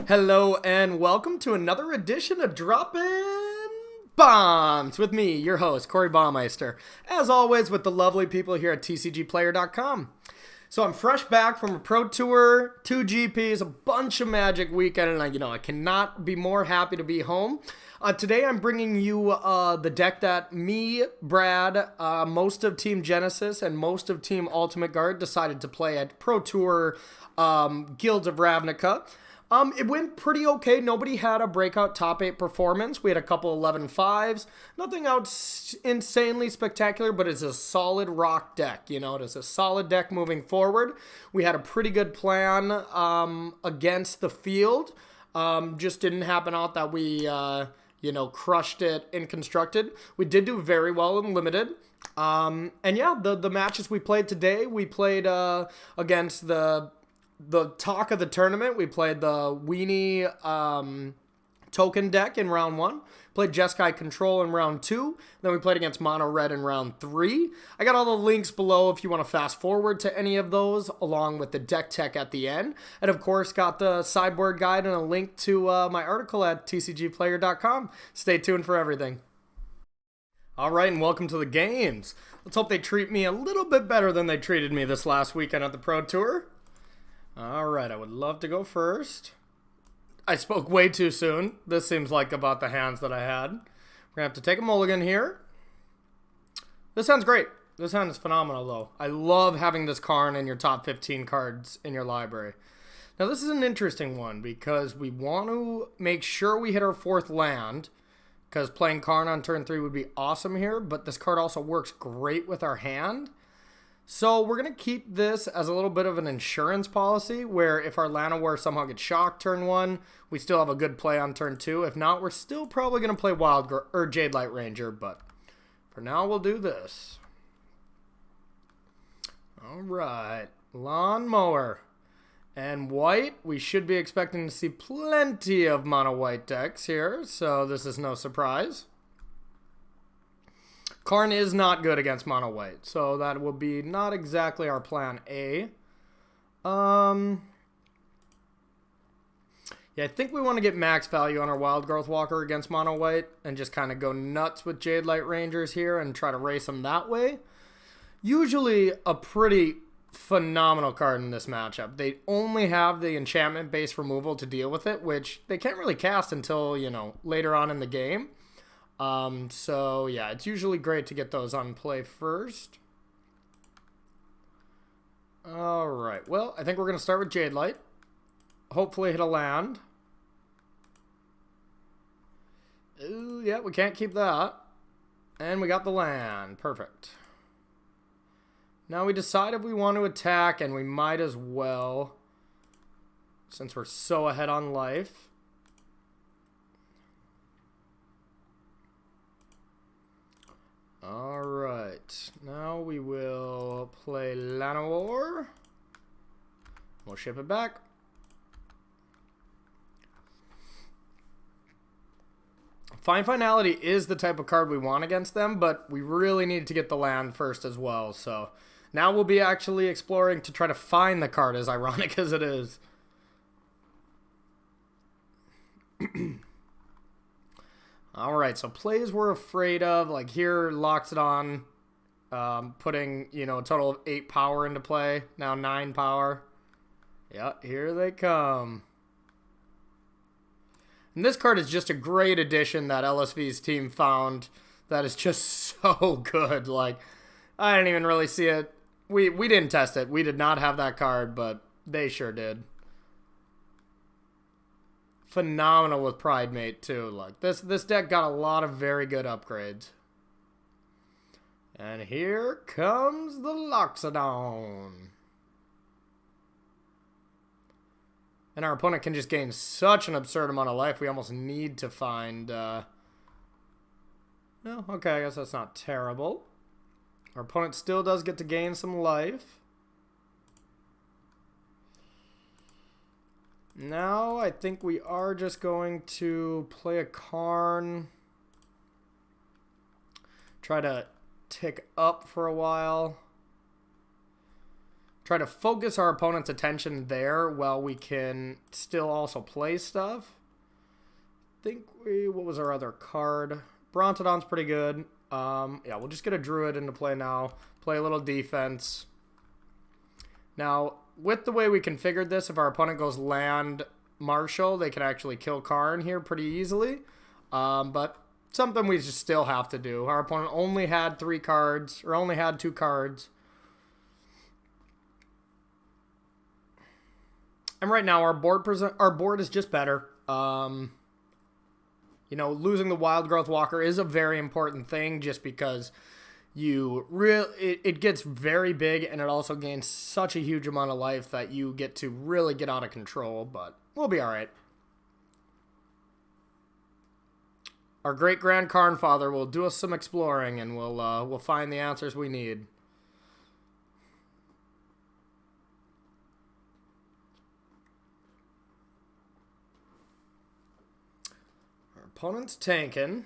Hello and welcome to another edition of Droppin' Bombs with me, your host, Corey Baumeister. As always, with the lovely people here at TCGplayer.com. So I'm fresh back from a pro tour, 2 GPs, a bunch of Magic weekend, and I cannot be more happy to be home. Today I'm bringing you the deck that me, Brad, most of Team Genesis, and most of Team Ultimate Guard decided to play at Pro Tour Guilds of Ravnica. It went pretty okay. Nobody had a breakout top 8 performance. We had a couple 11-5s. Nothing insanely spectacular, but it's a solid rock deck. It is a solid deck moving forward. We had a pretty good plan against the field. Just didn't happen out that we, crushed it in constructed. We did do very well in limited. The matches we played today, we played against the talk of the tournament. We played the Weenie token deck in round 1. Played Jeskai Control in round 2. Then we played against Mono Red in round 3. I got all the links below if you want to fast forward to any of those, along with the Dec Tech at the end. And of course, got the sideboard guide and a link to my article at TCGplayer.com. Stay tuned for everything. All right, and welcome to the games. Let's hope they treat me a little bit better than they treated me this last weekend at the Pro Tour. Alright, I would love to go first. I spoke way too soon. This seems like about the hands that I had. We're going to have to take a mulligan here. This hand's great. This hand is phenomenal, though. I love having this Karn in your top 15 cards in your library. Now, this is an interesting one because we want to make sure we hit our 4th land, because playing Karn on turn 3 would be awesome here, but this card also works great with our hand. So we're going to keep this as a little bit of an insurance policy where if our Llanowar somehow gets shocked turn 1, we still have a good play on turn 2. If not, we're still probably going to play Jadelight Ranger, but for now we'll do this. All right, Lawnmower. And white, we should be expecting to see plenty of mono white decks here, so this is no surprise. Karn is not good against mono white, so that will be not exactly our plan A. Yeah, I think we want to get max value on our Wildgrowth Walker against mono white and just kind of go nuts with Jadelight Rangers here and try to race them that way. Usually a pretty phenomenal card in this matchup. They only have the enchantment-based removal to deal with it, which they can't really cast until, later on in the game. So yeah, it's usually great to get those on play first. Alright, well, I think we're going to start with Jadelight. Hopefully hit a land. Ooh, yeah, we can't keep that. And we got the land. Perfect. Now we decide if we want to attack, and we might as well, since we're so ahead on life. Alright, now we will play Llanowar. We'll ship it back. Fine Finality is the type of card we want against them, but we really need to get the land first as well. So now we'll be actually exploring to try to find the card, as ironic as it is. Alright, so plays we're afraid of, like here, locks it on, putting, a total of 8 power into play, now 9 power. Yeah, here they come. And this card is just a great addition that LSV's team found that is just so good. Like, I didn't even really see it. We didn't test it. We did not have that card, but they sure did. Phenomenal with Pridemate too. Like this deck got a lot of very good upgrades. And here comes the Loxodon. And our opponent can just gain such an absurd amount of life. We almost need to find no, okay, I guess that's not terrible. Our opponent still does get to gain some life. Now, I think we are just going to play a Karn. Try to tick up for a while. try to focus our opponent's attention there while we can still also play stuff. What was our other card? Brontodon's pretty good. Yeah, we'll just get a Druid into play now. Play a little defense. Now, with the way we configured this, if our opponent goes land Marshall, they can actually kill Karn here pretty easily. But something we just still have to do. Our opponent only had 3 cards, or only had 2 cards. And right now, our board is just better. You know, losing the Wildgrowth Walker is a very important thing, just because it gets very big, and it also gains such a huge amount of life that you get to really get out of control. But we'll be all right. Our great grand Karn father will do us some exploring, and we'll find the answers we need. Opponent's tanking.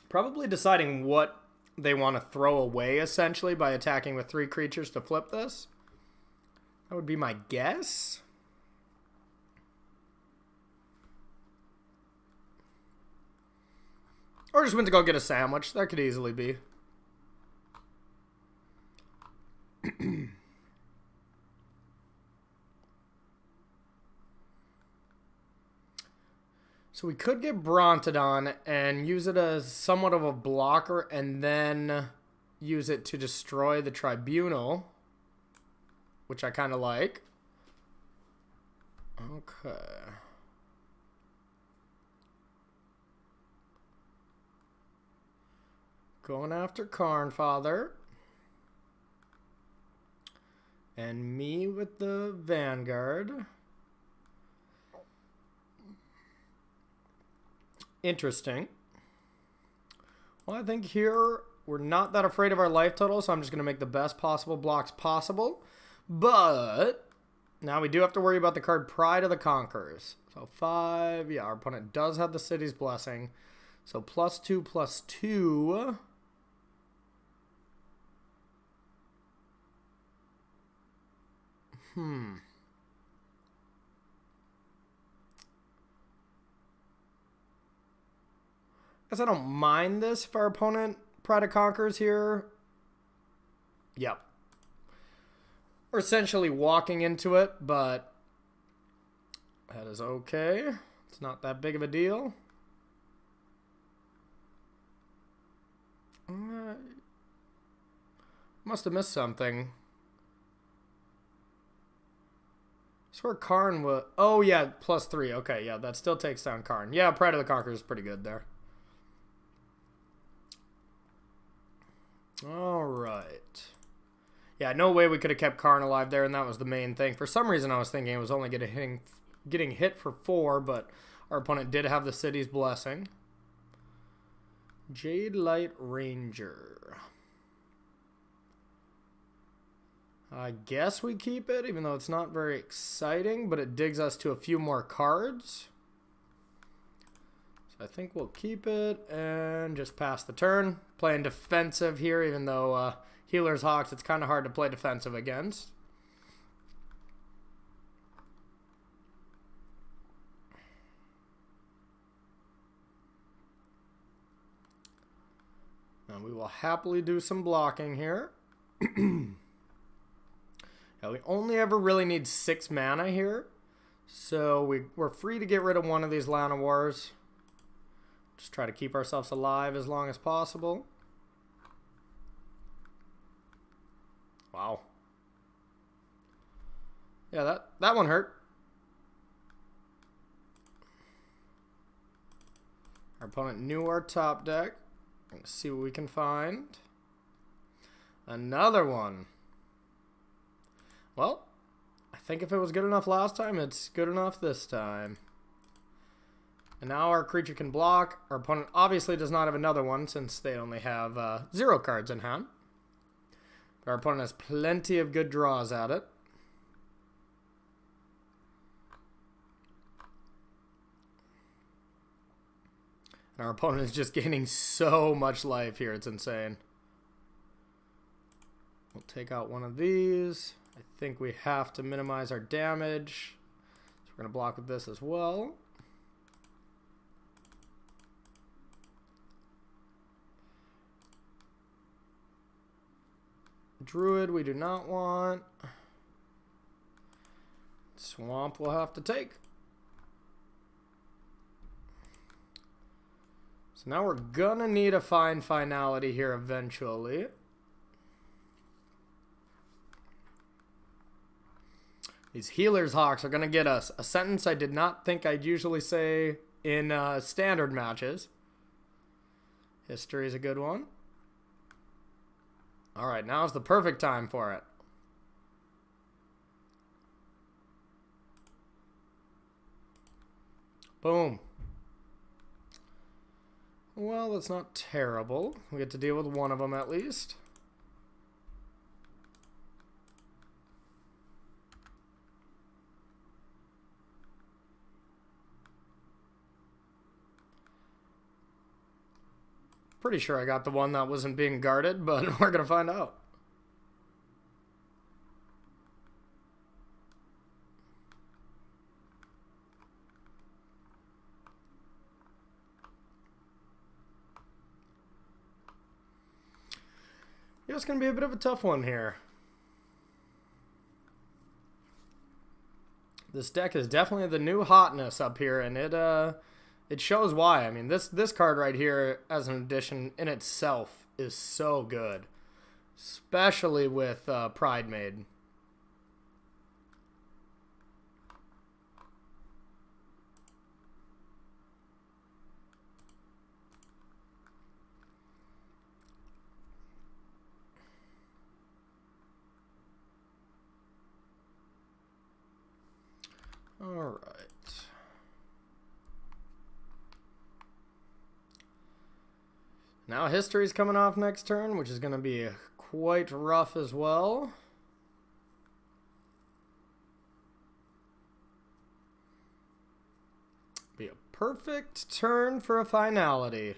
Probably deciding what they want to throw away, essentially, by attacking with 3 creatures to flip this. That would be my guess. Or just went to go get a sandwich. That could easily be. So we could get Brontodon and use it as somewhat of a blocker and then use it to destroy the Tribunal, which I kind of like. Okay. Going after Karn Father. And me with the Vanguard. Interesting. Well, I think here we're not that afraid of our life total, so I'm just going to make the best possible blocks possible. But now we do have to worry about the card Pride of the Conquerors. So 5. Yeah, our opponent does have the City's Blessing. So +2/+2. Guess I don't mind this if our opponent Pride of Conquerors here. Yep. We're essentially walking into it, but that is okay. It's not that big of a deal. Must have missed something. I swear Karn was... Oh, yeah, +3. Okay, yeah, that still takes down Karn. Yeah, Pride of the Conquerors is pretty good there. Alright. Yeah, no way we could have kept Karn alive there, and that was the main thing. For some reason, I was thinking it was only getting hit for 4, but our opponent did have the City's Blessing. Jadelight Ranger. I guess we keep it, even though it's not very exciting, but it digs us to a few more cards. So I think we'll keep it and just pass the turn. Playing defensive here, even though Healer's Hawks, it's kind of hard to play defensive against. And we will happily do some blocking here. Now, we only ever really need 6 mana here. So we're free to get rid of one of these Llanowars. Just try to keep ourselves alive as long as possible. Wow. Yeah, that one hurt. Our opponent knew our top deck. Let's see what we can find. Another one. Well, I think if it was good enough last time, it's good enough this time. And now our creature can block. Our opponent obviously does not have another one since they only have 0 cards in hand. But our opponent has plenty of good draws at it. And our opponent is just gaining so much life here. It's insane. We'll take out one of these. I think we have to minimize our damage. So we're going to block with this as well. Druid we do not want. Swamp we'll have to take. So now we're gonna need a fine finality here eventually. These Healer's Hawks are gonna get us a sentence I did not think I'd usually say in standard matches. History is a good one. Alright, now's the perfect time for it. Boom. Well, that's not terrible. We get to deal with one of them at least. Pretty sure I got the one that wasn't being guarded, but we're going to find out. Yeah, it's going to be a bit of a tough one here. This deck is definitely the new hotness up here, and it shows why. I mean, this card right here as an addition in itself is so good. Especially with Pride Maid. All right. Now history's coming off next turn, which is going to be quite rough as well. Be a perfect turn for a finality.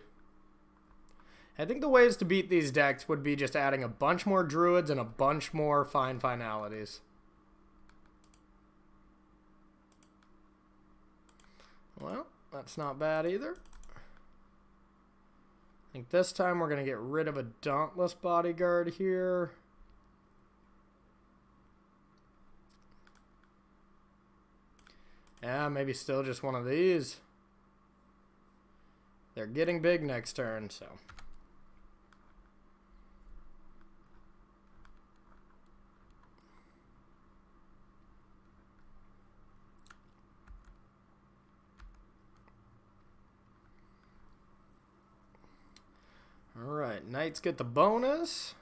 I think the ways to beat these decks would be just adding a bunch more druids and a bunch more fine finalities. Well, that's not bad either. I think this time we're going to get rid of a Dauntless Bodyguard here. Yeah, maybe still just one of these. They're getting big next turn, so. Alright, Knights get the bonus.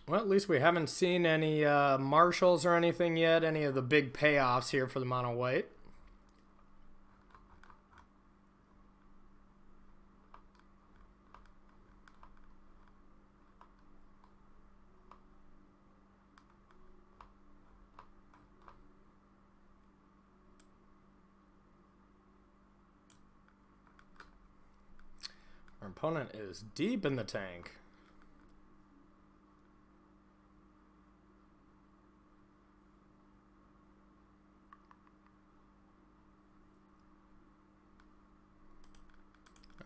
Well, at least we haven't seen any marshals or anything yet, any of the big payoffs here for the mono white. Our opponent is deep in the tank.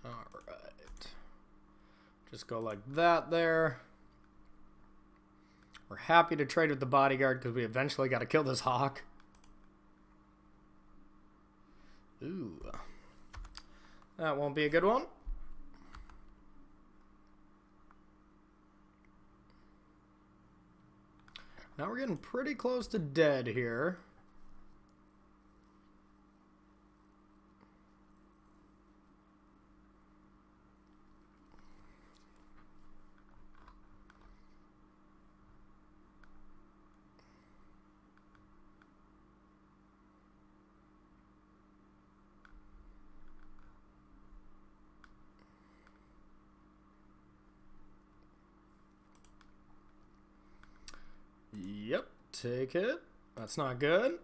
Alright. Just go like that there. We're happy to trade with the bodyguard because we eventually got to kill this hawk. Ooh. That won't be a good one. Now we're getting pretty close to dead here. Yep, take it. That's not good.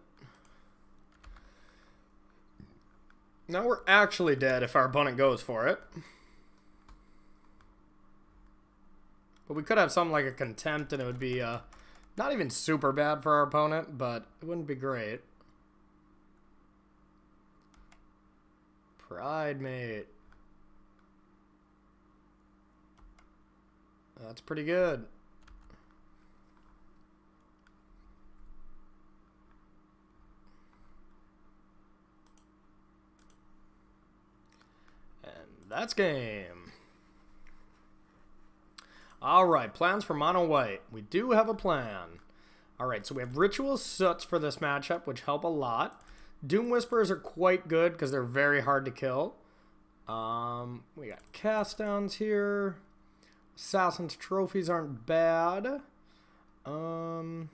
Now we're actually dead if our opponent goes for it. But we could have something like a Contempt and it would be not even super bad for our opponent, but it wouldn't be great. Pridemate. That's pretty good. And that's game. Alright, plans for mono white. We do have a plan. Alright, so we have Ritual Soots for this matchup, which help a lot. Doom Whisperers are quite good because they're very hard to kill. We got cast downs here. Assassin's Trophies aren't bad. I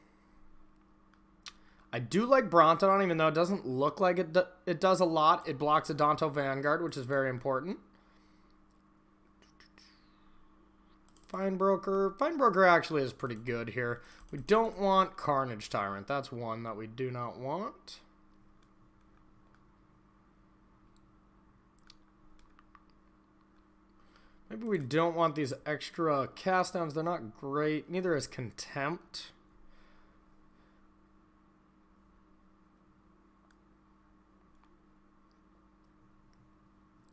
do like Brontodon, even though it doesn't look like it does a lot. It blocks Adanto Vanguard, which is very important. Fine-Broker. Fine-Broker actually is pretty good here. We don't want Carnage Tyrant. That's one that we do not want. Maybe we don't want these extra cast downs. They're not great. Neither is Contempt.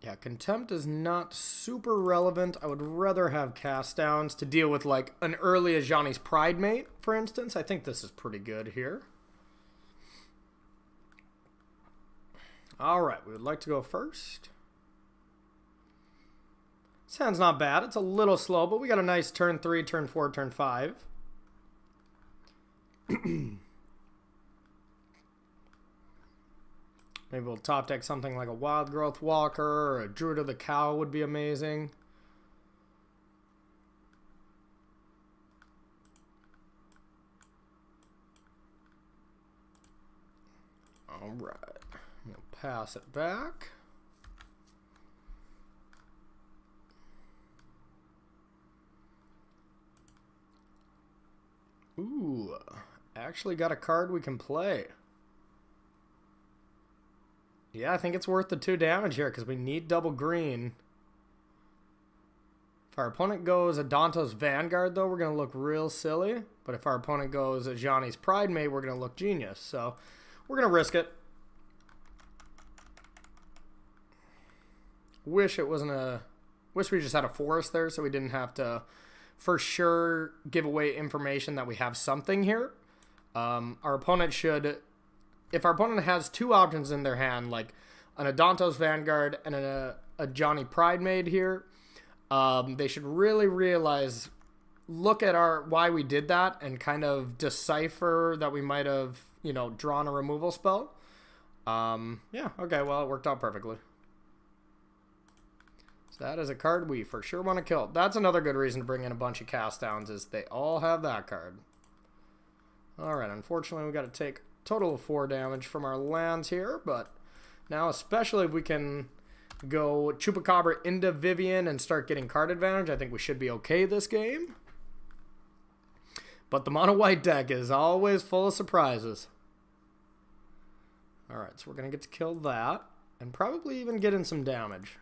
Yeah, Contempt is not super relevant. I would rather have cast downs to deal with like an early Ajani's Pridemate, for instance. I think this is pretty good here. Alright, we would like to go first. Sounds not bad. It's a little slow, but we got a nice turn 3, turn 4, turn 5. Maybe we'll top deck something like a Wildgrowth Walker or a Druid of the Cow would be amazing. Alright. We'll pass it back. Ooh, actually got a card we can play. Yeah, I think it's worth the 2 damage here because we need double green. If our opponent goes Adanto's Vanguard, though, we're going to look real silly. But if our opponent goes Ajani's Pridemate, we're going to look genius. So we're going to risk it. Wish it wasn't a... Wish we just had a forest there so we didn't have to... for sure give away information that we have something here. Our opponent should, if our opponent has 2 options in their hand, like an Adanto's Vanguard and a Johnny Pridemate here, they should really realize, look at why we did that and kind of decipher that we might have, you know, drawn a removal spell. Yeah, okay, well, it worked out perfectly. That is a card we for sure want to kill. That's another good reason to bring in a bunch of cast downs is they all have that card. Alright, unfortunately we got to take a total of 4 damage from our lands here, but now especially if we can go Chupacabra into Vivien and start getting card advantage, I think we should be okay this game. But the mono white deck is always full of surprises. Alright, so we're going to get to kill that and probably even get in some damage.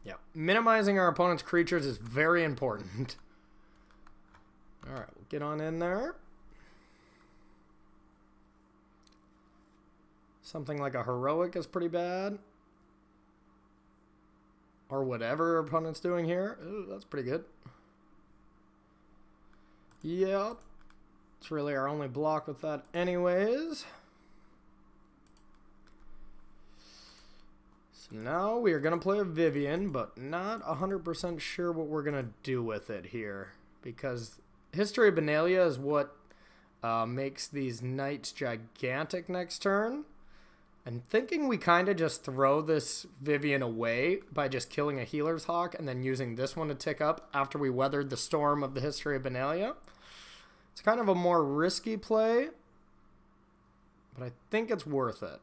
Yeah, minimizing our opponent's creatures is very important. Alright, we'll get on in there. Something like a Heroic is pretty bad. Or whatever our opponent's doing here. Ooh, that's pretty good. Yep. It's really our only block with that anyways. Now we are going to play a Vivien, but not 100% sure what we're going to do with it here. Because History of Benalia is what makes these knights gigantic next turn. I'm thinking we kind of just throw this Vivien away by just killing a Healer's Hawk and then using this one to tick up after we weathered the storm of the History of Benalia. It's kind of a more risky play, but I think it's worth it.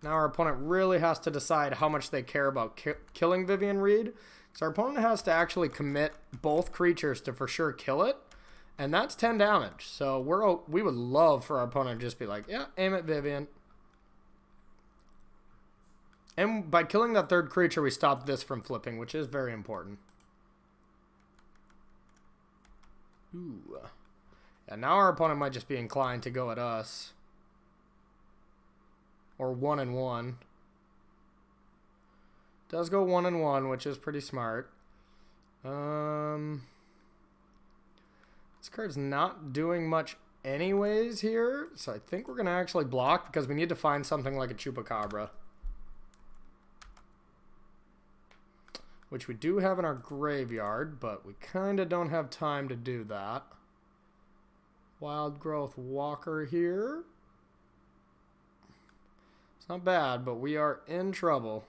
Now our opponent really has to decide how much they care about killing Vivien Reid. So our opponent has to actually commit both creatures to for sure kill it. And that's 10 damage. So we would love for our opponent to just be like, yeah, aim at Vivien. And by killing that third creature, we stop this from flipping, which is very important. Ooh. Yeah, now our opponent might just be inclined to go at us. Or 1-1. Does go 1-1, which is pretty smart. This card's not doing much anyways here, so I think we're going to actually block because we need to find something like a Chupacabra. Which we do have in our graveyard, but we kind of don't have time to do that. Wildgrowth Walker here. It's not bad, but we are in trouble.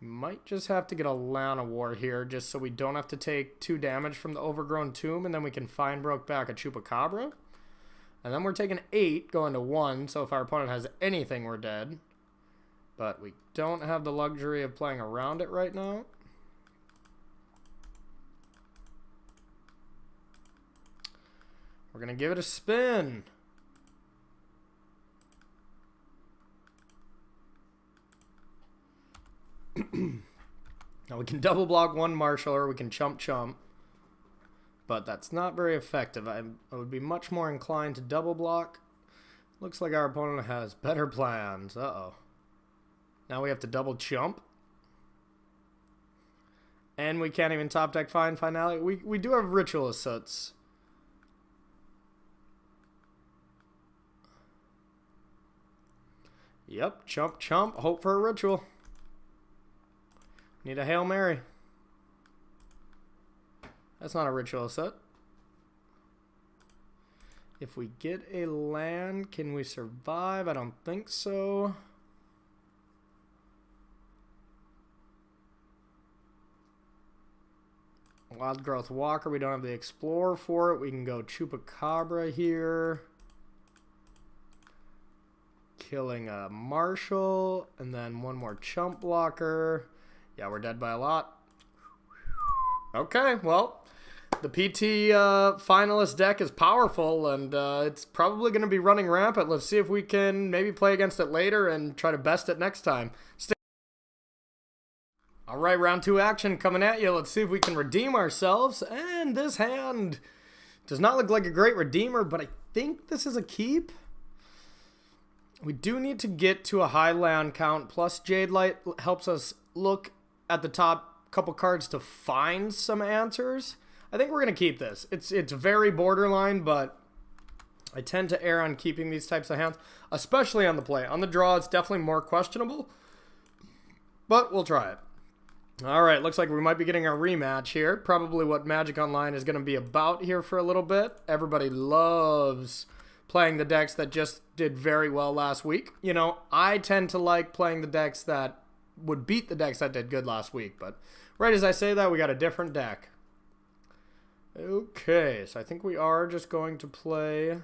Might just have to get a Llanowar here just so we don't have to take 2 damage from the Overgrown Tomb, and then we can Find Broke back a Chupacabra. And then we're taking 8 going to 1, so if our opponent has anything, we're dead. But we don't have the luxury of playing around it right now. We're going to give it a spin. Now we can double block 1 Marshal or we can chump. But that's not very effective. I would be much more inclined to double block. Looks like our opponent has better plans. Uh-oh. Now we have to double chump. And we can't even top deck Find Finale. We do have Ritualist Sets. Yep, chump. Hope for a ritual. Need a Hail Mary. That's not a ritual set. If we get a land, can we survive? I don't think so. Wildgrowth Walker, we don't have the Explorer for it. We can go Chupacabra here. Killing a Marshal, and then 1 more chump blocker. Yeah, we're dead by a lot. Okay, well, the PT finalist deck is powerful, and it's probably going to be running rampant. Let's see if we can maybe play against it later and try to best it next time. All right, round 2 action coming at you. Let's see if we can redeem ourselves. And this hand does not look like a great redeemer, but I think this is a keep. We do need to get to a high land count, plus Jadelight helps us look at the top couple cards to find some answers. I think we're going to keep this. It's very borderline, but I tend to err on keeping these types of hands, especially on the play. On the draw, it's definitely more questionable, but we'll try it. All right, looks like we might be getting a rematch here. Probably what Magic Online is going to be about here for a little bit. Everybody loves playing the decks that just did very well last week. You know, I tend to like playing the decks that would beat the decks that did good last week. But right as I say that, we got a different deck. Okay, so I think we are just going to play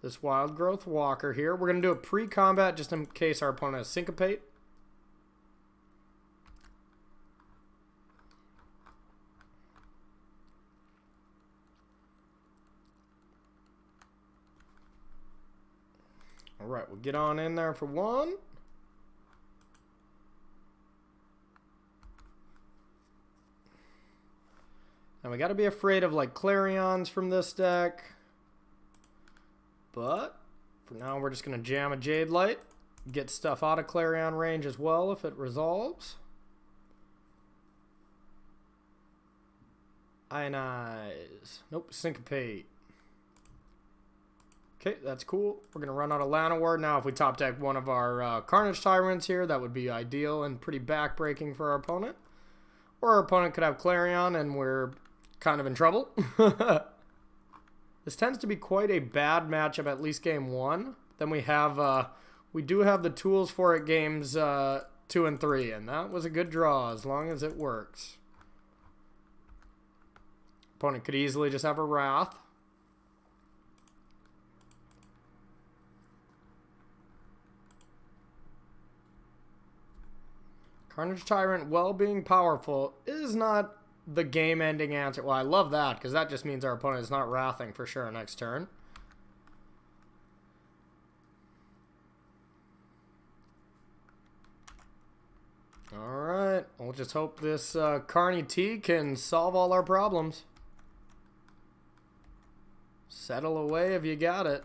this Wildgrowth Walker here. We're going to do a pre-combat just in case our opponent has Syncopate. Alright, we'll get on in there for 1. Now we got to be afraid of like Clarions from this deck. But for now we're just going to jam a Jadelight. Get stuff out of Clarion range as well if it resolves. Ionize. Nope, Syncopate. Okay, that's cool. We're going to run out of Llanowar. Now, if we top deck one of our Carnage Tyrants here, that would be ideal and pretty backbreaking for our opponent. Or our opponent could have Clarion, and we're kind of in trouble. This tends to be quite a bad matchup, at least game 1. Then we do have the tools for it games 2 and 3, and that was a good draw as long as it works. Opponent could easily just have a Wrath. Carnage Tyrant, while being powerful, is not the game-ending answer. Well, I love that, because that just means our opponent is not wrathing for sure next turn. Alright, we'll just hope this Carney T can solve all our problems. Settle away if you got it.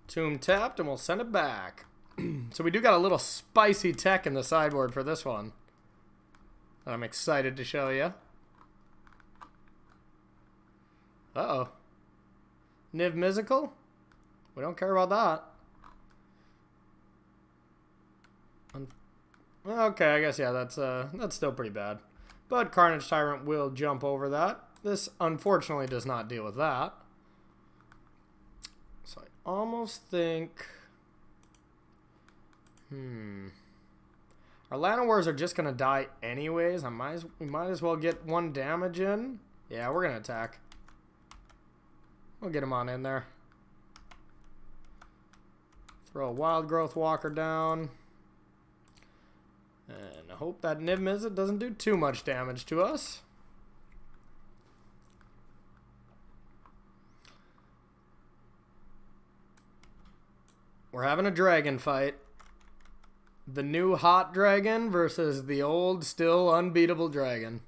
Tomb tapped, and we'll send it back. So we do got a little spicy tech in the sideboard for this one that I'm excited to show you. Uh-oh. Niv Mizzle? We don't care about that. Okay, I guess, yeah, that's still pretty bad. But Carnage Tyrant will jump over that. This, unfortunately, does not deal with that. So I almost think... Our Llanowars are just going to die anyways. We might as well get 1 damage in. Yeah, we're going to attack. We'll get him on in there. Throw a Wildgrowth Walker down. And I hope that Niv Mizzet doesn't do too much damage to us. We're having a dragon fight. The new hot dragon versus the old, still unbeatable dragon.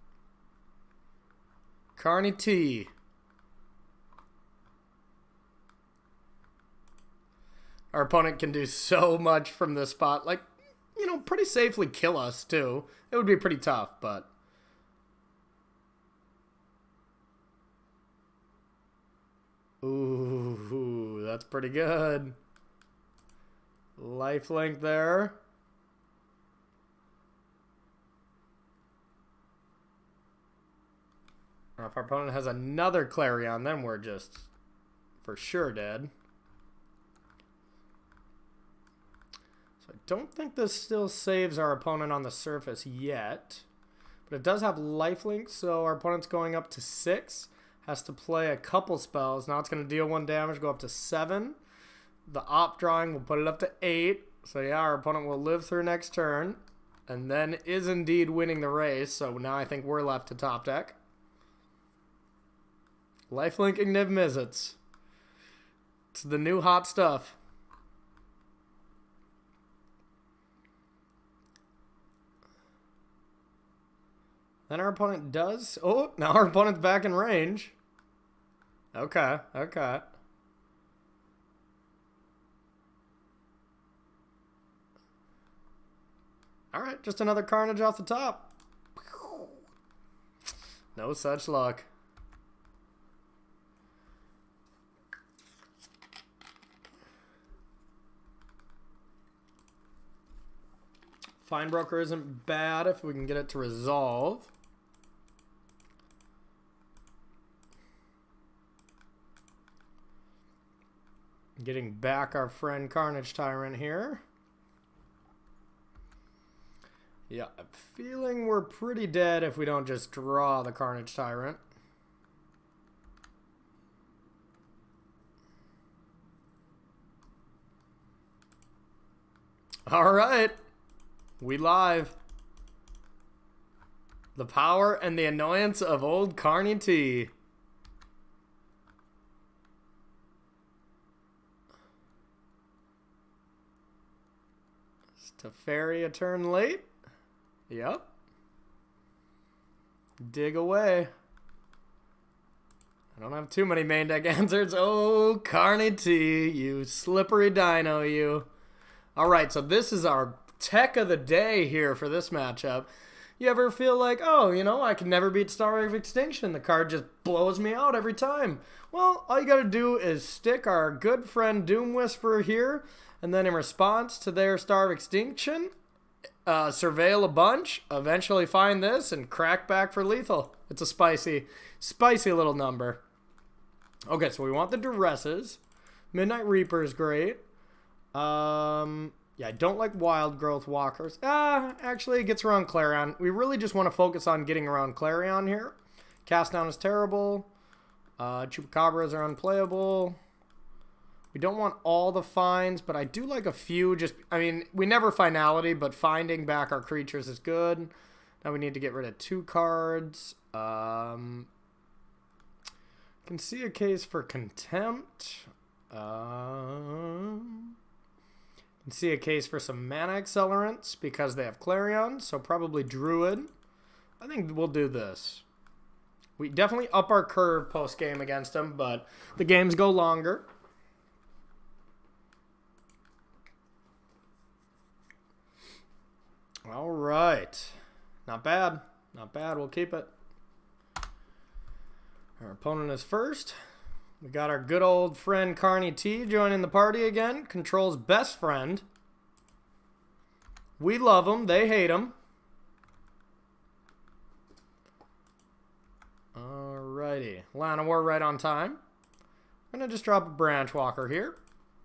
Carney T. Our opponent can do so much from this spot. Like, you know, pretty safely kill us, too. It would be pretty tough, but... Ooh, that's pretty good. Lifelink there. Now, if our opponent has another Clarion, then we're just for sure dead. So I don't think this still saves our opponent on the surface yet. But it does have lifelink, so our opponent's going up to 6. Has to play a couple spells. Now it's going to deal 1 damage, go up to 7. The op drawing will put it up to 8. So yeah, our opponent will live through next turn. And then is indeed winning the race. So now I think we're left to top deck. Lifelinking Niv Mizzets. It's the new hot stuff. Then our opponent does... Oh, now our opponent's back in range. Okay, okay. Alright, just another Carnage off the top. No such luck. Finebroker isn't bad if we can get it to resolve. Getting back our friend Carnage Tyrant here. Yeah, I'm feeling we're pretty dead if we don't just draw the Carnage Tyrant. All right. We live. The power and the annoyance of old Carney T. Teferi a turn late. Yep. Dig away. I don't have too many main deck answers. Oh, Carney T, you slippery dino, you. Alright, so this is our tech of the day here for this matchup. You ever feel like, oh, you know, I can never beat Star of Extinction. The card just blows me out every time. Well, all you gotta do is stick our good friend Doom Whisperer here, and then in response to their Star of Extinction, surveil a bunch, eventually find this, and crack back for lethal. It's a spicy, spicy little number. Okay, so we want the Duresses. Midnight Reaper is great. Yeah, I don't like Wildgrowth Walkers. Actually, it gets around Clarion. We really just want to focus on getting around Clarion here. Cast Down is terrible. Chupacabras are unplayable. We don't want all the finds, but I do like a few. Just, I mean, we never finality, but finding back our creatures is good. Now we need to get rid of 2 cards. Can see a case for Contempt. Can see a case for some mana accelerants because they have Clarion, so probably Druid. I think we'll do this. We definitely up our curve post-game against them, but the games go longer. All right. Not bad. Not bad. We'll keep it. Our opponent is first. We got our good old friend Carnage T joining the party again. Control's best friend. We love him. They hate him. Alrighty. Llanowar right on time. I'm going to just drop a Branchwalker here.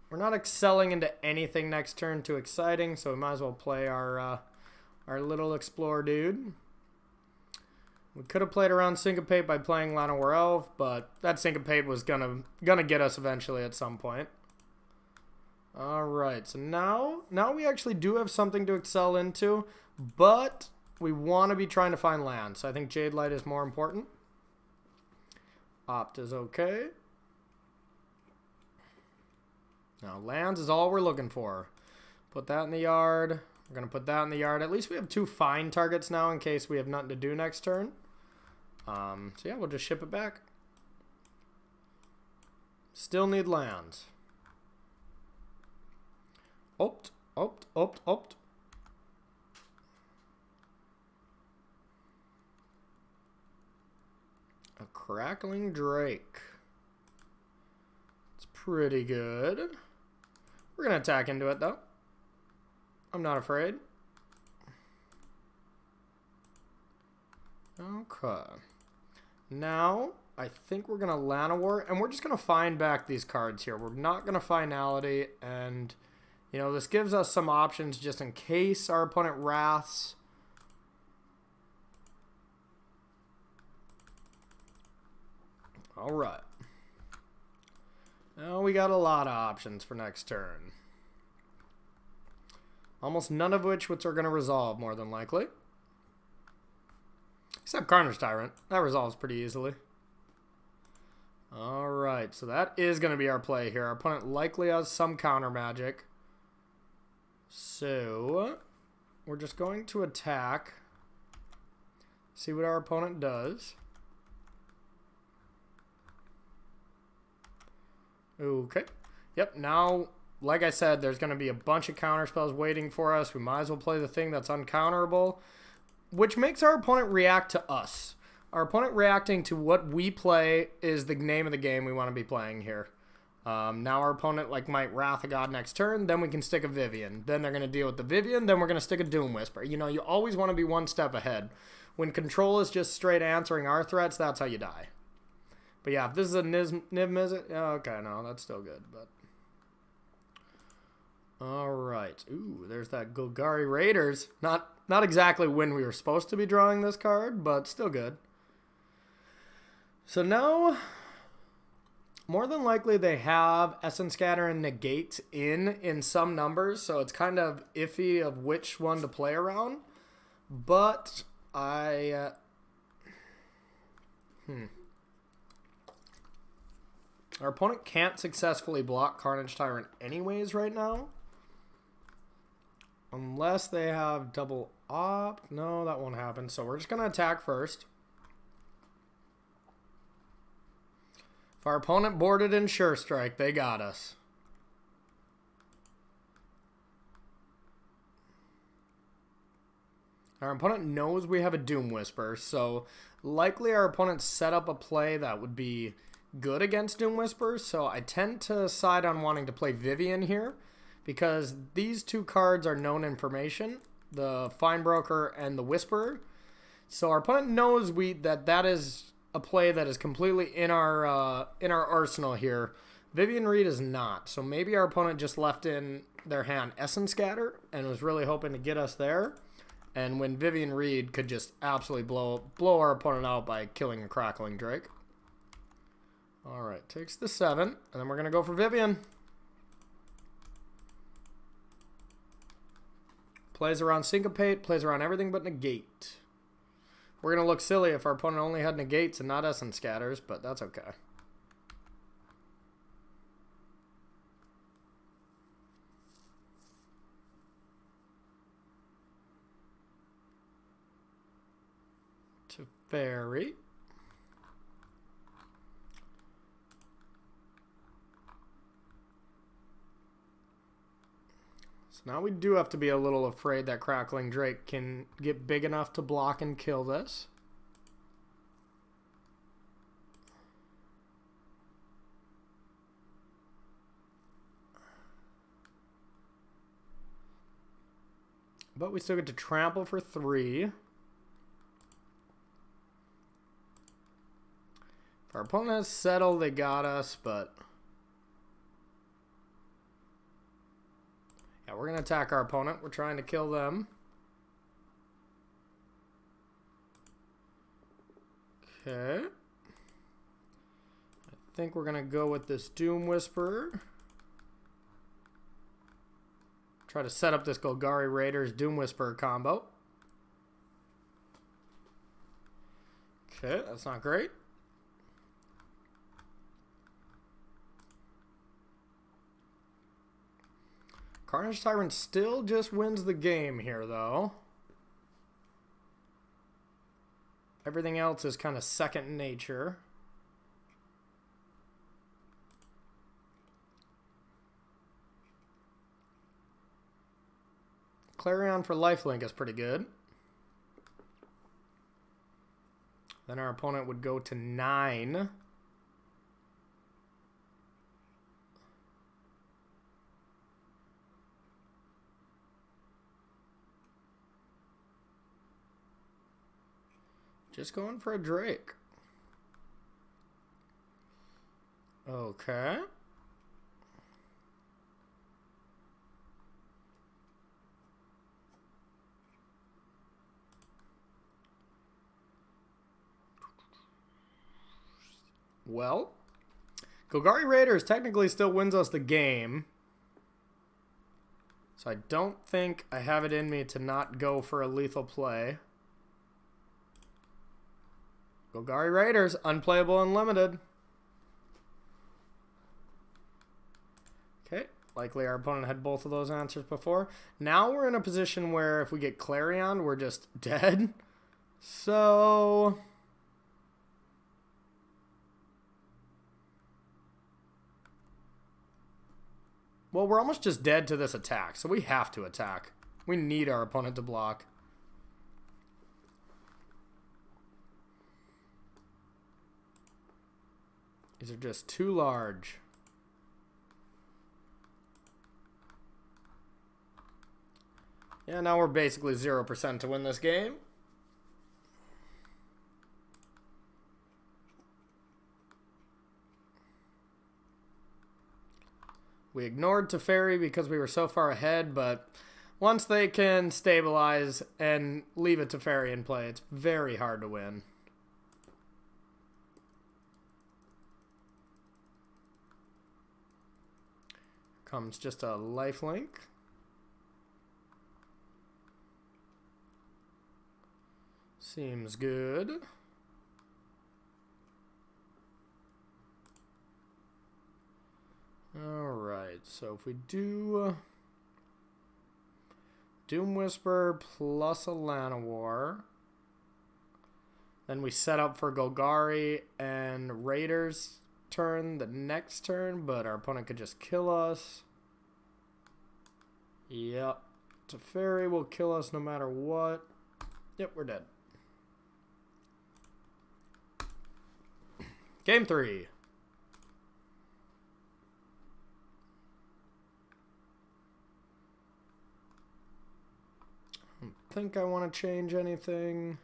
We're not excelling into anything next turn too exciting, so we might as well play our little Explorer dude. We could have played around Syncopate by playing Llanowar Elves, but that Syncopate was gonna get us eventually at some point. Alright, so now we actually do have something to excel into, but we want to be trying to find land, so I think Jadelight is more important. Opt is okay. Now, lands is all we're looking for. Put that in the yard. We're going to put that in the yard. At least we have 2 fine targets now in case we have nothing to do next turn. So yeah, we'll just ship it back. Still need lands. Opt. A Crackling Drake. It's pretty good. We're going to attack into it, though. I'm not afraid. Okay. Now, I think we're going to Llanowar, and we're just going to find back these cards here. We're not going to finality, and, you know, this gives us some options just in case our opponent wraths. All right. Now we got a lot of options for next turn. Almost none of which are going to resolve, more than likely. Except Carnage Tyrant. That resolves pretty easily. Alright, so that is going to be our play here. Our opponent likely has some counter magic. So, we're just going to attack. See what our opponent does. Okay. Yep, now, like I said, there's going to be a bunch of counter spells waiting for us. We might as well play the thing that's uncounterable, which makes our opponent react to us. Our opponent reacting to what we play is the name of the game we want to be playing here. Now our opponent might Wrath of God next turn, then we can stick a Vivien. Then they're going to deal with the Vivien, then we're going to stick a Doom Whisper. You know, you always want to be one step ahead. When control is just straight answering our threats, that's how you die. But yeah, if this is a Niv-Mizzet, okay, no, that's still good, but... Alright. Ooh, there's that Golgari Raiders. Not exactly when we were supposed to be drawing this card, but still good. So now, more than likely they have Essence Scatter and Negate in some numbers, so it's kind of iffy of which one to play around. But Our opponent can't successfully block Carnage Tyrant anyways right now. Unless they have double opt. No, that won't happen. So we're just going to attack first. If our opponent boarded in Sure Strike, they got us. Our opponent knows we have a Doom Whisper, so likely our opponent set up a play that would be good against Doom Whisper, so I tend to side on wanting to play Vivien here, because these 2 cards are known information, the Fine Broker and the Whisperer. So our opponent knows that is a play that is completely in our arsenal here. Vivien Reid is not, so maybe our opponent just left in their hand Essence Scatter and was really hoping to get us there. And when Vivien Reid could just absolutely blow our opponent out by killing a Crackling Drake. Alright, takes the 7, and then we're going to go for Vivien. Plays around Syncopate, plays around everything but Negate. We're going to look silly if our opponent only had Negates and not Essence Scatters, but that's okay. Teferi. So now we do have to be a little afraid that Crackling Drake can get big enough to block and kill this. But we still get to trample for 3. If our opponent has Settle, they got us, but... yeah, we're going to attack our opponent. We're trying to kill them. Okay. I think we're going to go with this Doom Whisperer. Try to set up this Golgari Raiders Doom Whisperer combo. Okay, that's not great. Carnage Tyrant still just wins the game here, though. Everything else is kind of second nature. Clarion for lifelink is pretty good. Then our opponent would go to 9. Just going for a Drake. Okay. Well, Golgari Raiders technically still wins us the game. So I don't think I have it in me to not go for a lethal play. Golgari Raiders, unplayable unlimited. Okay, likely our opponent had both of those answers before. Now we're in a position where if we get Clarion, we're just dead. So... well, we're almost just dead to this attack, so we have to attack. We need our opponent to block. These are just too large. Yeah, now we're basically 0% to win this game. We ignored Teferi because we were so far ahead, but once they can stabilize and leave a Teferi in play, it's very hard to win. Comes just a lifelink. Seems good. Alright, so if we do Doom Whisper plus a Llanowar, then we set up for Golgari and Raiders turn the next turn, but our opponent could just kill us. Yep. Teferi will kill us no matter what. Yep, we're dead. Game 3. I don't think I want to change anything.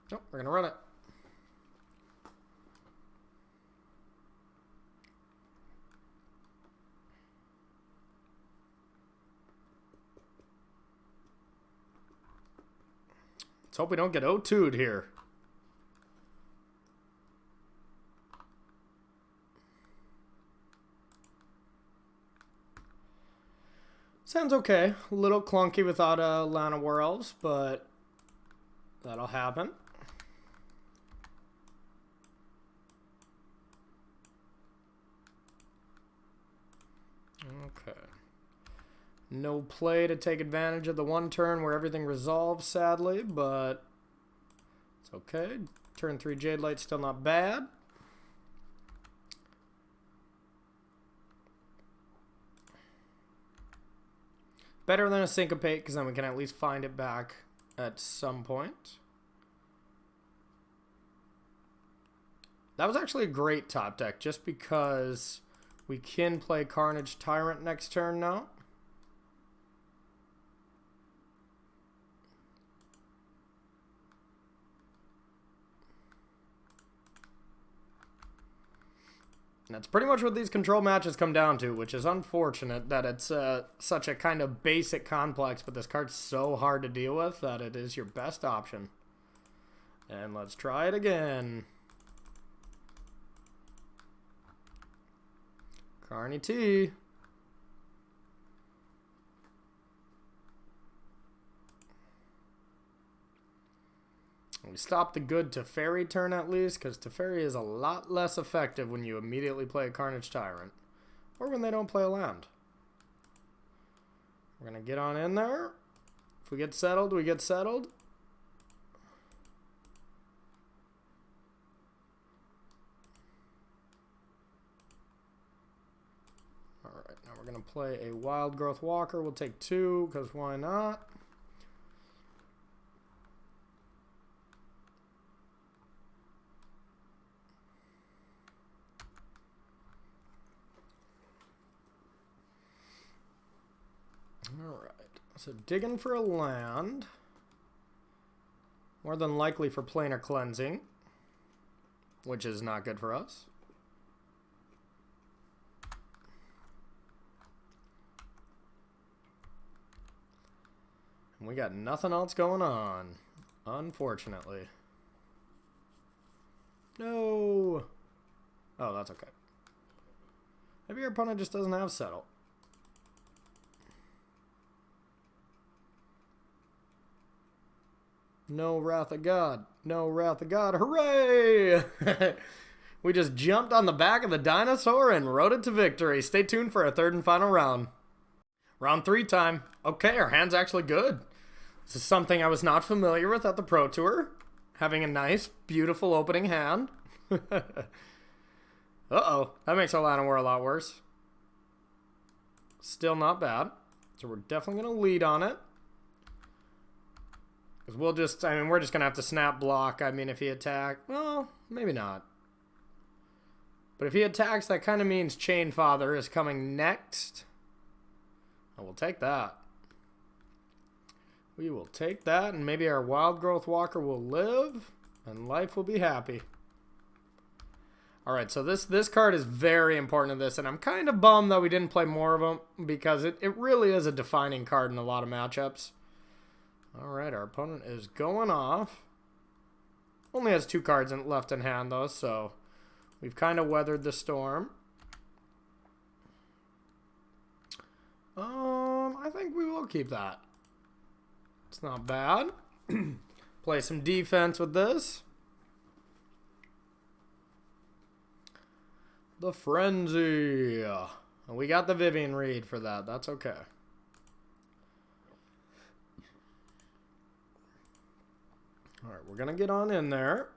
Nope, we're going to run it. Let's hope we don't get O2'd here. Sounds okay. A little clunky without Llanowar Elves, but that'll happen. Okay. No play to take advantage of the one turn where everything resolves, sadly, but it's okay. Turn 3 Jadelight still not bad. Better than a Syncopate, because then we can at least find it back at some point. That was actually a great top deck, just because we can play Carnage Tyrant next turn now. And that's pretty much what these control matches come down to, which is unfortunate that it's such a kind of basic complex, but this card's so hard to deal with that it is your best option. And let's try it again. Carney T. We stop the good Teferi turn at least, because Teferi is a lot less effective when you immediately play a Carnage Tyrant. Or when they don't play a land. We're going to get on in there. If we get settled, we get settled. Alright, now we're going to play a Wildgrowth Walker. We'll take 2, because why not? Alright, so digging for a land. More than likely for planar cleansing, which is not good for us. And we got nothing else going on, unfortunately. No! Oh, that's okay. Maybe your opponent just doesn't have settle. No Wrath of God. No Wrath of God. Hooray! We just jumped on the back of the dinosaur and rode it to victory. Stay tuned for our third and final round. Round 3 time. Okay, our hand's actually good. This is something I was not familiar with at the Pro Tour. Having a nice, beautiful opening hand. Uh-oh. That makes our Llanowar a lot worse. Still not bad. So we're definitely going to lead on it. Because we'll just, I mean, we're just going to have to snap block. I mean, if he attack, well, maybe not. But if he attacks, that kind of means Chain Father is coming next. Oh, we'll take that. We will take that, and maybe our Wildgrowth Walker will live, and life will be happy. Alright, so this card is very important to this, and I'm kind of bummed that we didn't play more of them, because it really is a defining card in a lot of matchups. Alright, our opponent is going off. Only has 2 cards left in hand, though, so we've kind of weathered the storm. I think we will keep that. It's not bad. Play some defense with this. The Frenzy. And we got the Vivien Reid for that. That's okay. Alright, we're going to get on in there.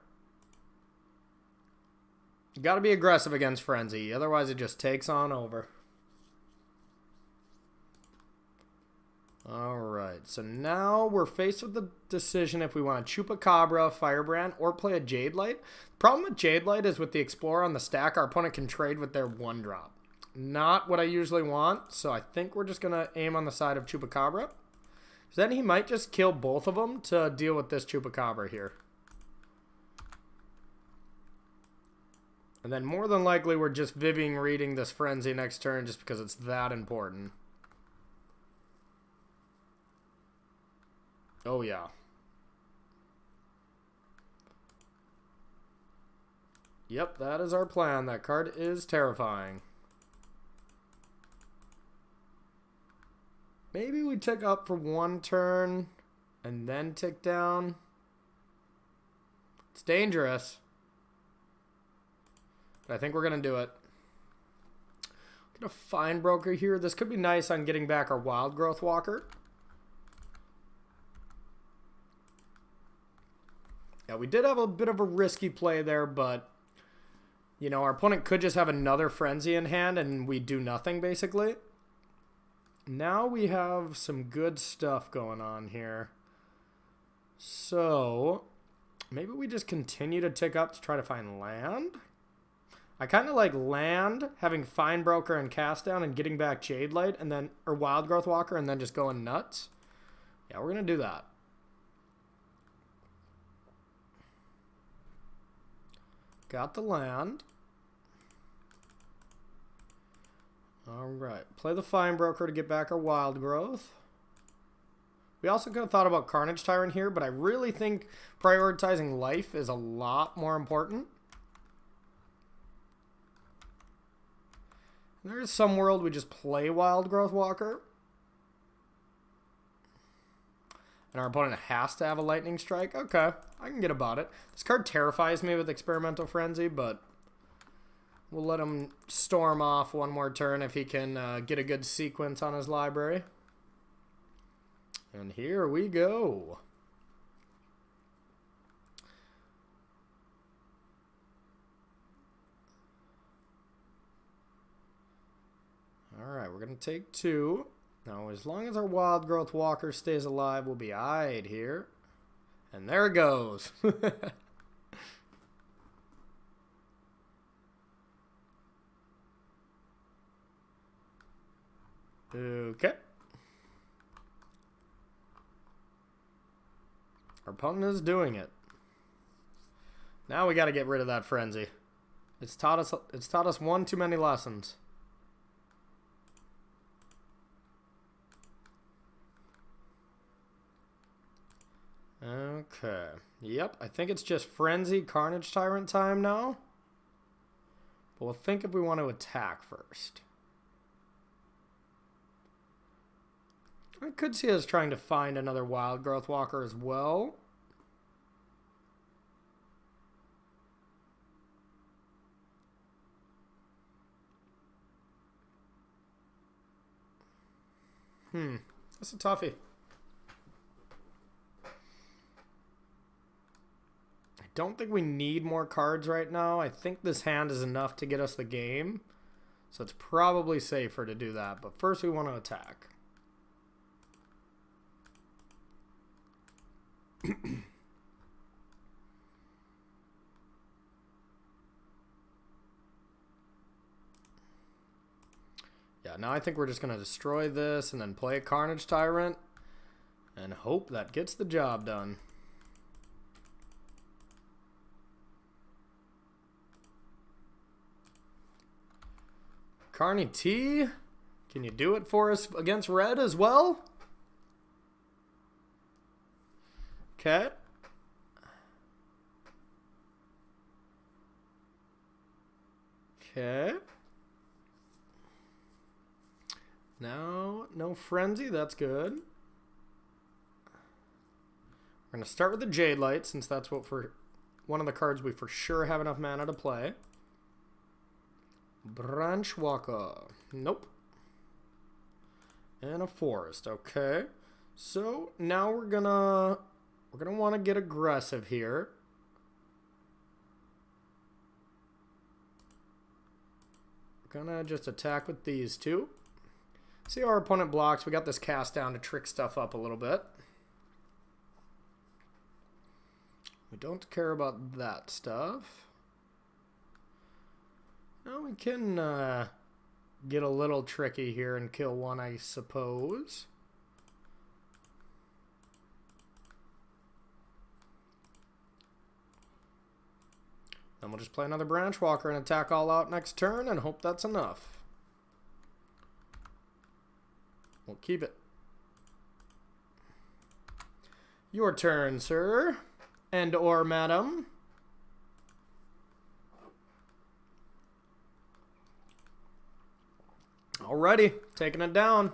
You got to be aggressive against Frenzy. Otherwise, it just takes on over. Alright, so now we're faced with the decision if we want to Chupacabra, Firebrand, or play a Jadelight. The problem with Jadelight is with the Explorer on the stack, our opponent can trade with their 1-drop. Not what I usually want, so I think we're just going to aim on the side of Chupacabra. Then he might just kill both of them to deal with this Chupacabra here. And then more than likely we're just Vivien Reiding this Frenzy next turn just because it's that important. Oh yeah. Yep, that is our plan. That card is terrifying. Maybe we tick up for one turn and then tick down. It's dangerous. But I think we're going to do it. Get a Fine Broker here. This could be nice on getting back our Wildgrowth Walker. Yeah, we did have a bit of a risky play there, but, you know, our opponent could just have another Frenzy in hand and we do nothing, basically. Now we have some good stuff going on here. So, maybe we just continue to tick up to try to find land. I kind of like land, having Fine Broker and Cast Down and getting back Jadelight and then, or Wildgrowth Walker and then just going nuts. Yeah, we're going to do that. Got the land. Alright, play the Fine Broker to get back our Wildgrowth. We also could have thought about Carnage Tyrant here, but I really think prioritizing life is a lot more important. There is some world we just play Wildgrowth Walker. And our opponent has to have a Lightning Strike. Okay, I can get about it. This card terrifies me with Experimental Frenzy, but we'll let him storm off one more turn if he can get a good sequence on his library. And here we go. Alright, we're going to take 2. Now, as long as our Wildgrowth Walker stays alive, we'll be eyed here. And there it goes. Okay. Our opponent is doing it. Now we got to get rid of that Frenzy. It's taught us one too many lessons. Okay. Yep, I think it's just Frenzy Carnage Tyrant time now. But we'll think if we want to attack first. I could see us trying to find another Wildgrowth Walker as well. That's a toughie. I don't think we need more cards right now. I think this hand is enough to get us the game. So it's probably safer to do that. But first we want to attack. Yeah, now I think we're just going to destroy this and then play a Carnage Tyrant and hope that gets the job done. Carney T, can you do it for us against red as well? Okay. Okay. Now, no Frenzy, that's good. We're going to start with the Jadelight, since that's what for one of the cards we for sure have enough mana to play. Branchwalker. Nope. And a Forest, okay. So, now we're gonna want to get aggressive here. We're gonna just attack with these two. See how our opponent blocks. We got this cast down to trick stuff up a little bit. We don't care about that stuff. Now we can get a little tricky here and kill one, I suppose. Then we'll just play another Branchwalker and attack all out next turn and hope that's enough. We'll keep it. Your turn, sir. And or madam. Alrighty, taking it down.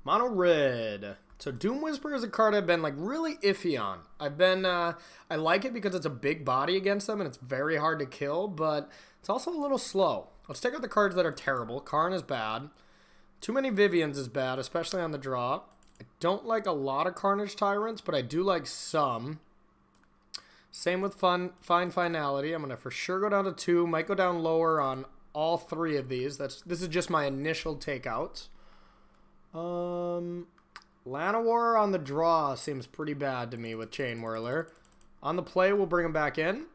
Mono red. So Doom Whisper is a card I've been like really iffy on. I like it because it's a big body against them and it's very hard to kill, but it's also a little slow. Let's take out the cards that are terrible. Karn is bad. Too many Viviens is bad, especially on the draw. I don't like a lot of Carnage Tyrants, but I do like some. Same with Fine Finality. I'm going to for sure go down to 2. Might go down lower on all 3 of these. This is just my initial takeouts. Llanowar on the draw seems pretty bad to me with Chainwhirler. On the play, we'll bring him back in.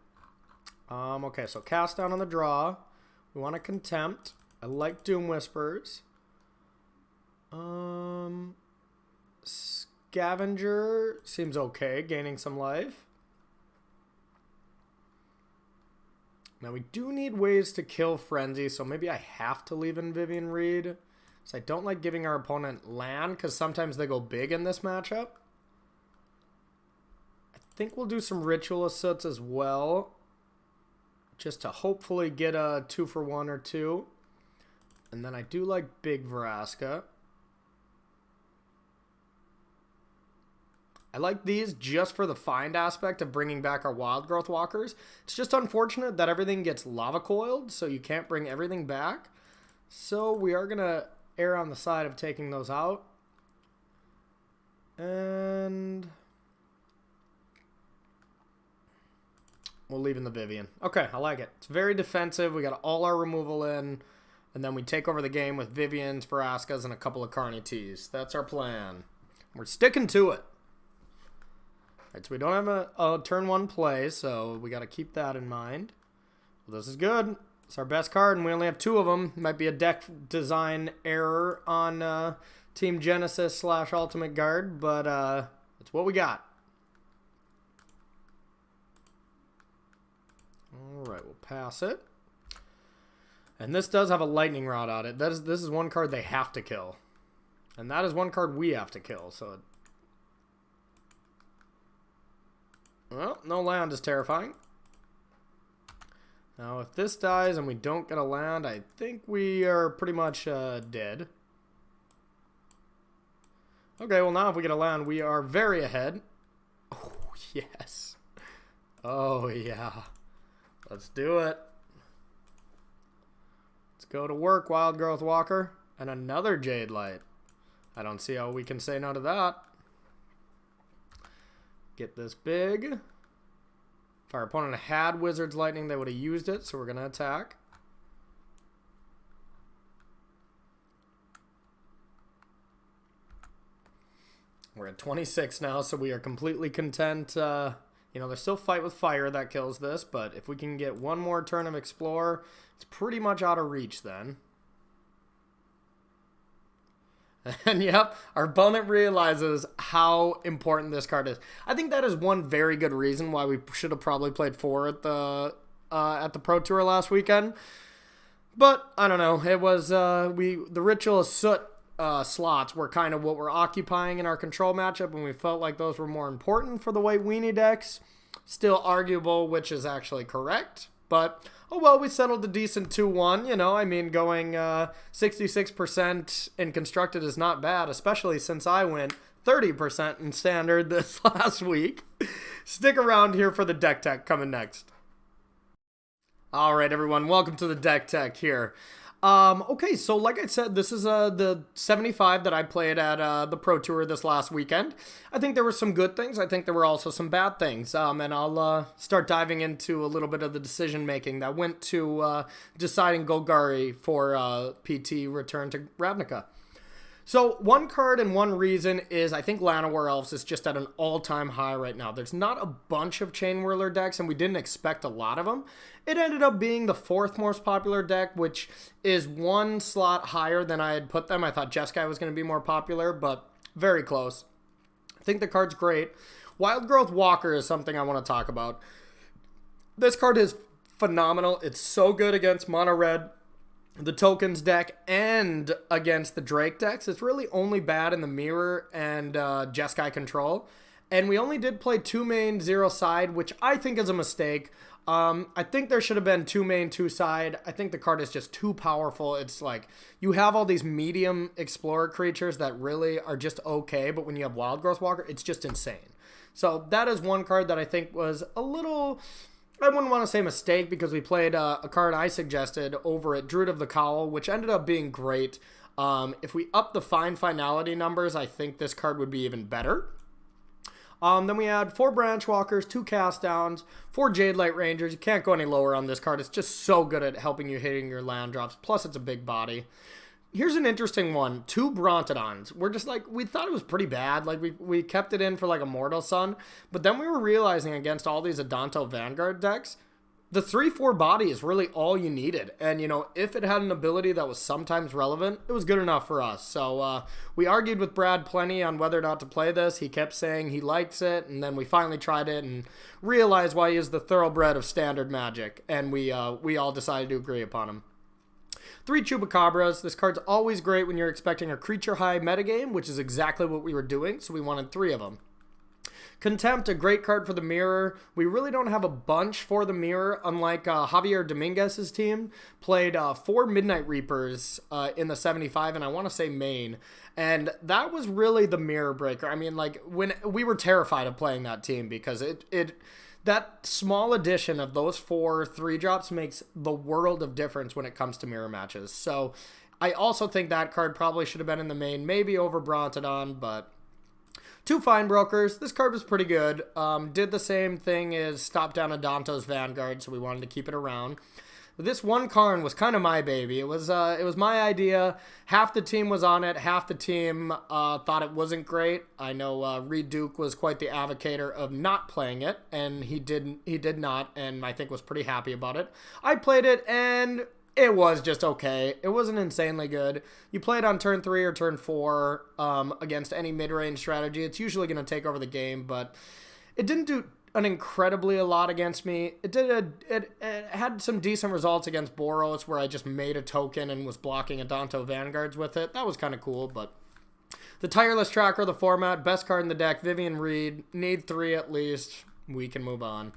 Okay, so cast down on the draw. We want a Contempt. I like Doom Whispers. Scavenger seems okay, gaining some life. Now we do need ways to kill Frenzy, so maybe I have to leave in Vivien Reid. So I don't like giving our opponent land, because sometimes they go big in this matchup. I think we'll do some Ritual Assaults as well, just to hopefully get a 2-for-1 or 2. And then I do like Big Vraska. I like these just for the find aspect of bringing back our Wildgrowth Walkers. It's just unfortunate that everything gets lava coiled, so you can't bring everything back. So we are going to err on the side of taking those out. And we'll leave in the Vivien. Okay, I like it. It's very defensive. We got all our removal in. And then we take over the game with Viviens, Vraskas, and a couple of Carnities. That's our plan. We're sticking to it. Right, so we don't have a turn 1 play, so we got to keep that in mind. Well, this is good. It's our best card, and we only have 2 of them. Might be a deck design error on Team Genesis / Ultimate Guard, but it's what we got. All right, we'll pass it. And this does have a Lightning Rod on it. This is one card they have to kill. And that is one card we have to kill, so... Well, no land is terrifying. Now, if this dies and we don't get a land, I think we are pretty much dead. Okay, well now if we get a land, we are very ahead. Oh, yes. Oh, yeah. Let's do it. Let's go to work, Wildgrowth Walker. And another Jadelight. I don't see how we can say no to that. Get this big. If our opponent had Wizard's Lightning, they would have used it, so we're going to attack. We're at 26 now, so we are completely content. You know, there's still Fight with Fire that kills this, but if we can get one more turn of Explore, it's pretty much out of reach then. And yep, our opponent realizes how important this card is. I think that is one very good reason why we should have probably played 4 at the Pro Tour last weekend. But I don't know. It was the Ritual of Soot slots were kind of what we're occupying in our control matchup, and we felt like those were more important for the white weenie decks. Still arguable which is actually correct, but oh well, we settled a decent 2-1, you know. I mean, going 66% in Constructed is not bad, especially since I went 30% in Standard this last week. Stick around here for the Dec Tech coming next. All right, everyone, welcome to the Dec Tech here. Okay, so like I said, this is the 75 that I played at the Pro Tour this last weekend. I think there were some good things. I think there were also some bad things. And I'll start diving into a little bit of the decision-making that went to deciding Golgari for PT return to Ravnica. So one card and one reason is I think Llanowar Elves is just at an all-time high right now. There's not a bunch of Chainwhirler decks, and we didn't expect a lot of them. It ended up being the 4th most popular deck, which is 1 slot higher than I had put them. I thought Jeskai was going to be more popular, but very close. I think the card's great. Wildgrowth Walker is something I want to talk about. This card is phenomenal. It's so good against mono red, the tokens deck, and against the Drake decks. It's really only bad in the mirror and Jeskai control. And we only did play 2 main, 0 side, which I think is a mistake. I think there should have been 2 main, 2 side. I think the card is just too powerful. It's like you have all these medium explorer creatures that really are just okay, but when you have Wildgrowth Walker, it's just insane. So that is one card that I think was a little, I wouldn't want to say mistake, because we played a card I suggested over at Druid of the Cowl, which ended up being great. If we up the finality numbers, I think this card would be even better. Then we had 4 Branchwalkers, 2 Cast Downs, 4 Jadelight Rangers. You can't go any lower on this card. It's just so good at helping you hitting your land drops. Plus, it's a big body. Here's an interesting one. 2 Brontodons. We're just like, we thought it was pretty bad. Like, we kept it in for like a Mortal Sun. But then we were realizing against all these Adanto Vanguard decks, the 3/4 body is really all you needed. And, you know, if it had an ability that was sometimes relevant, it was good enough for us. So we argued with Brad plenty on whether or not to play this. He kept saying he likes it. And then we finally tried it and realized why he is the thoroughbred of standard Magic. And we all decided to agree upon him. 3 Chupacabras. This card's always great when you're expecting a creature high metagame, which is exactly what we were doing. So we wanted 3 of them. Contempt, a great card for the mirror. We really don't have a bunch for the mirror, unlike Javier Dominguez's team. Played 4 Midnight Reapers in the 75, and I want to say main. And that was really the mirror breaker. I mean, like, when we were terrified of playing that team, because that small addition of those 4 3-drops makes the world of difference when it comes to mirror matches. So I also think that card probably should have been in the main, maybe over Brontodon, but 2 Fine Brokers. This card was pretty good. Did the same thing as stop down Adanto's Vanguard, so we wanted to keep it around. This one Karn was kind of my baby. It was my idea. Half the team was on it. Half the team thought it wasn't great. I know Reed Duke was quite the advocator of not playing it, and he did not, and I think was pretty happy about it. I played it, and it was just okay. It wasn't insanely good. You play it on turn 3 or turn 4 against any mid-range strategy. It's usually going to take over the game, but it didn't do an incredibly a lot against me. It had some decent results against Boros, where I just made a token and was blocking Adanto Vanguards with it. That was kind of cool, but the tireless tracker of the format, best card in the deck, Vivien Reid, need 3 at least. We can move on.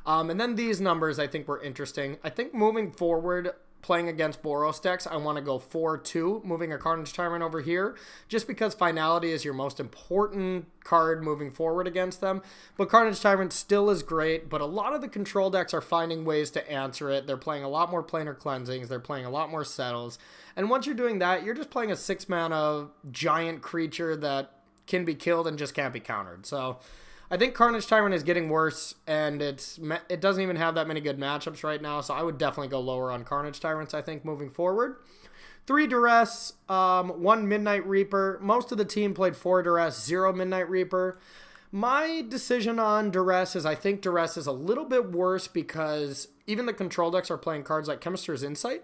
And then these numbers I think were interesting. I think moving forward, playing against Boros decks, I want to go 4-2, moving a Carnage Tyrant over here, just because finality is your most important card moving forward against them. But Carnage Tyrant still is great, but a lot of the control decks are finding ways to answer it. They're playing a lot more planar cleansings, they're playing a lot more settles, and once you're doing that, you're just playing a 6-mana giant creature that can be killed and just can't be countered. So I think Carnage Tyrant is getting worse, and it doesn't even have that many good matchups right now, so I would definitely go lower on Carnage Tyrants, I think, moving forward. 3 Duress, 1 Midnight Reaper. Most of the team played 4 Duress, 0 Midnight Reaper. My decision on Duress is I think Duress is a little bit worse because even the control decks are playing cards like Chemist's Insight.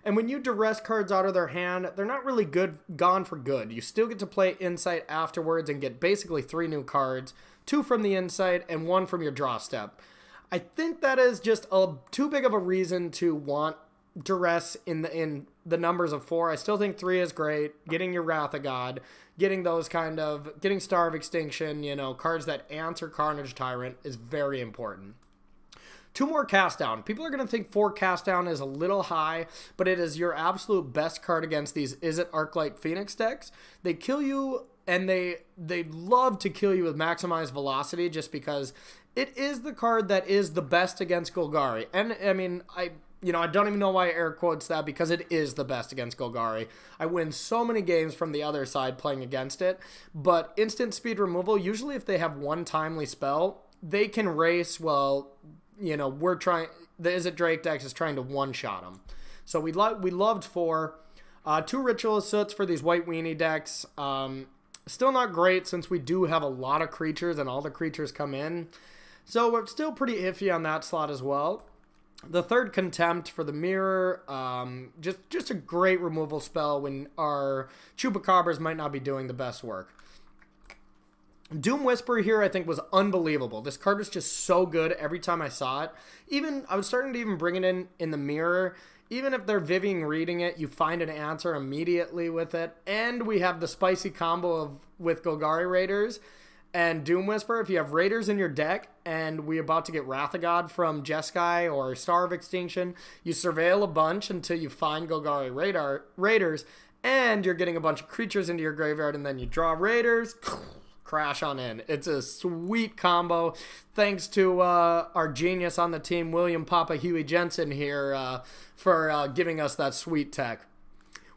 And when you duress cards out of their hand, they're not really gone for good. You still get to play Insight afterwards and get basically 3 new cards, 2 from the Insight and 1 from your draw step. I think that is just too big of a reason to want duress in the numbers of 4. I still think 3 is great. Getting your Wrath of God, getting Star of Extinction, cards that answer Carnage Tyrant is very important. 2 more Cast Down. People are going to think 4 Cast Down is a little high, but it is your absolute best card against these Izzet Arclight Phoenix decks. They kill you, and they love to kill you with maximized velocity just because it is the card that is the best against Golgari. And, I mean, I don't even know why I air quotes that, because it is the best against Golgari. I win so many games from the other side playing against it, but instant speed removal, usually if they have one timely spell, they can race, the Izzet Drake deck is trying to one-shot them. So we loved 4. 2 Ritual Soots for these white weenie decks. Still not great since we do have a lot of creatures and all the creatures come in. So we're still pretty iffy on that slot as well. The 3rd Contempt for the Mirror. Just a great removal spell when our Chupacabras might not be doing the best work. Doom Whisperer here, I think, was unbelievable. This card was just so good every time I saw it. I was starting to even bring it in the mirror. Even if they're Vivien reading it, you find an answer immediately with it. And we have the spicy combo with Golgari Raiders. And Doom Whisper, if you have Raiders in your deck and we're about to get Wrath of God from Jeskai or Star of Extinction, you surveil a bunch until you find Golgari Raiders, and you're getting a bunch of creatures into your graveyard, and then you draw Raiders, crash on in. It's a sweet combo. Thanks to our genius on the team, William Papa Huey Jensen here, for giving us that sweet tech.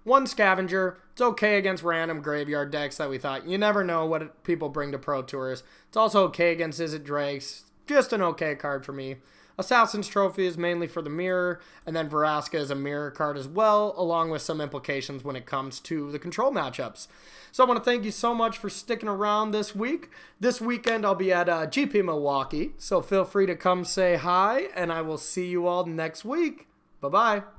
One Scavenger. It's okay against random graveyard decks that we thought. You never know what people bring to Pro Tours. It's also okay against Izzet Drakes. Just an okay card for me. Assassin's Trophy is mainly for the mirror, and then Vraska is a mirror card as well, along with some implications when it comes to the control matchups. So I want to thank you so much for sticking around this week. This weekend I'll be at GP Milwaukee, so feel free to come say hi, and I will see you all next week. Bye-bye.